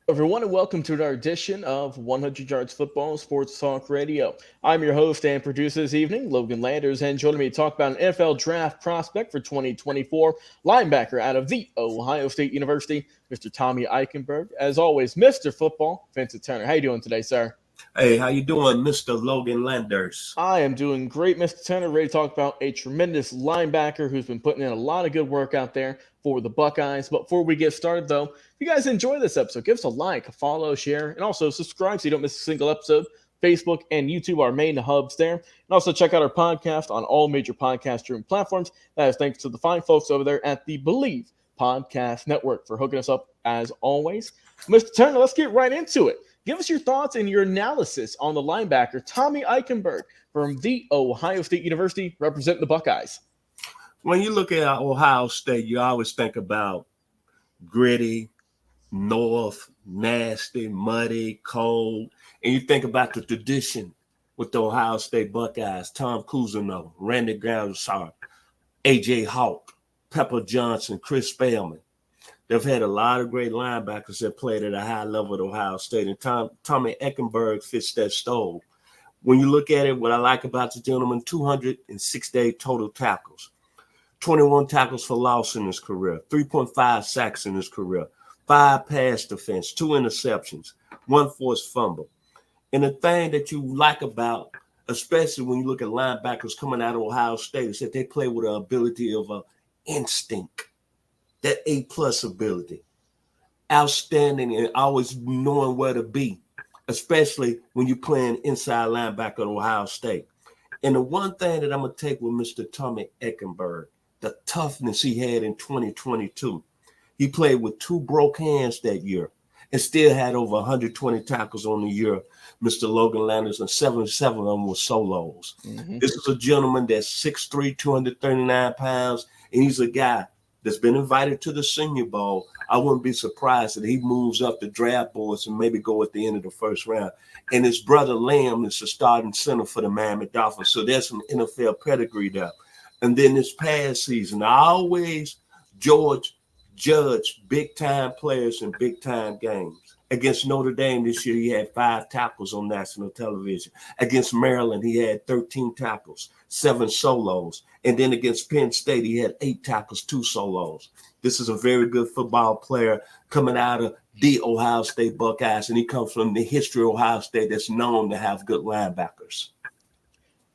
Everyone, and welcome to another edition of 100 Yards Football Sports Talk Radio. I'm your host and producer this evening, Logan Landers, and joining me to talk about an NFL draft prospect for 2024, linebacker out of the Ohio State University, Mr. Tommy Eichenberg. As always, Mr. Football, Vincent Turner. How you doing today, sir? Hey, how you doing, Mr. Logan Landers? I am doing great, Mr. Turner. Ready to talk about a tremendous linebacker who's been putting in a lot of good work out there for the Buckeyes. But before we get started, though, if you guys enjoy this episode, give us a like, a follow, share, and also subscribe so you don't miss a single episode. Facebook and YouTube are main hubs there. And also check out our podcast on all major podcast streaming platforms. That is thanks to the fine folks over there at the Believe Podcast Network for hooking us up as always. Mr. Turner, let's get right into it. Give us your thoughts and your analysis on the linebacker, Tommy Eichenberg from the Ohio State University, representing the Buckeyes. When you look at Ohio State, you always think about gritty, north, nasty, muddy, cold, and you think about the tradition with the Ohio State Buckeyes, Tom Cousineau, Randy Gradishar, A.J. Hawk, Pepper Johnson, Chris Spellman. They've had a lot of great linebackers that played at a high level at Ohio State, and Tommy Eichenberg fits that stove. When you look at it, what I like about the gentleman, 268 total tackles, 21 tackles for loss in his career, 3.5 sacks in his career, 5 pass defense, 2 interceptions, 1 forced fumble. And the thing that you like about, especially when you look at linebackers coming out of Ohio State, is that they play with an ability of instinct. That A-plus ability, outstanding and always knowing where to be, especially when you're playing inside linebacker at Ohio State. And the one thing that I'm going to take with Mr. Tommy Eichenberg, the toughness he had in 2022. He played with 2 broke hands that year and still had over 120 tackles on the year, Mr. Logan Landers, and 77 of them were solos. Mm-hmm. This is a gentleman that's 6'3", 239 pounds, and he's a guy that's been invited to the Senior Bowl. I wouldn't be surprised that he moves up the draft boards and maybe go at the end of the first round. And his brother Lamb is the starting center for the Miami Dolphins. So there's some NFL pedigree there. And then this past season, I always judge big-time players in big-time games. Against Notre Dame this year, he had 5 tackles on national television. Against Maryland, he had 13 tackles, 7 solos. And then against Penn State, he had 8 tackles, 2 solos. This is a very good football player coming out of the Ohio State Buckeyes, and he comes from the history of Ohio State that's known to have good linebackers.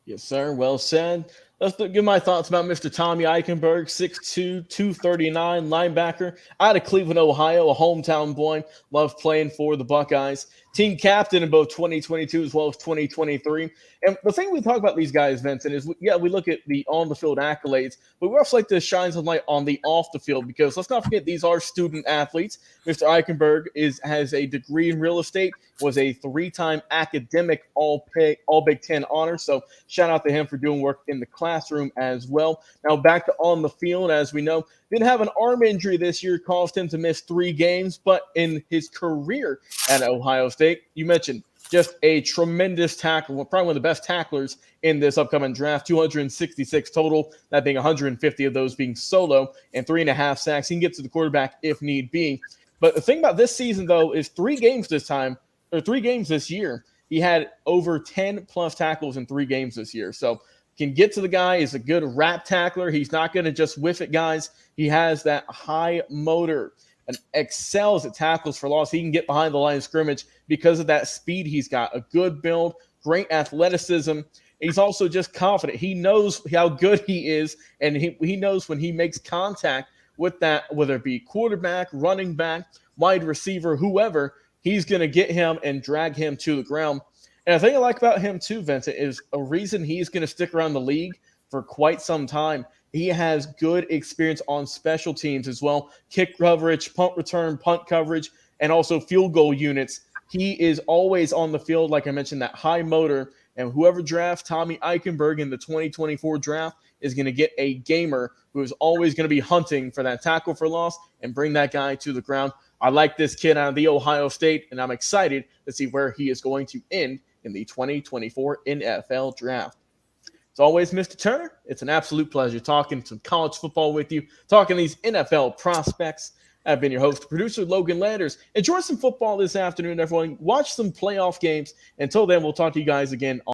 Yes, sir. Well said. Let's give my thoughts about Mr. Tommy Eichenberg, 6'2", 239 linebacker out of Cleveland, Ohio, a hometown boy. Loved playing for the Buckeyes. Team captain in both 2022 as well as 2023. And the thing we talk about these guys, Vincent, is, we look at the on-the-field accolades, but we also like to shine some light on the off-the-field because let's not forget these are student athletes. Mr. Eichenberg has a degree in real estate, was a 3-time academic all Big Ten honor. So shout out to him for doing work in the classroom as well. Now back to on the field, as we know, didn't have an arm injury this year, caused him to miss 3 games, but in his career at Ohio State, you mentioned just a tremendous tackle, probably one of the best tacklers in this upcoming draft, 266 total, that being 150 of those being solo, and 3.5 sacks. He can get to the quarterback if need be. But the thing about this season, though, is 3 games this year, he had over 10-plus tackles in 3 games this year. So can get to the guy, is a good wrap tackler. He's not going to just whiff it, guys. He has that high motor and excels at tackles for loss. He can get behind the line of scrimmage because of that speed he's got. A good build, great athleticism. He's also just confident. He knows how good he is, and he knows when he makes contact with that, whether it be quarterback, running back, wide receiver, whoever, he's going to get him and drag him to the ground. And the thing I like about him too, Vincent, is a reason he's going to stick around the league for quite some time. He has good experience on special teams as well. Kick coverage, punt return, punt coverage, and also field goal units. He is always on the field, like I mentioned, that high motor. And whoever drafts Tommy Eichenberg in the 2024 draft is going to get a gamer who is always going to be hunting for that tackle for loss and bring that guy to the ground. I like this kid out of the Ohio State, and I'm excited to see where he is going to end in the 2024 NFL draft. As always, Mr. Turner, it's an absolute pleasure talking some college football with you, talking these NFL prospects. I've been your host, producer Logan Landers. Enjoy some football this afternoon, everyone. Watch some playoff games. Until then, we'll talk to you guys again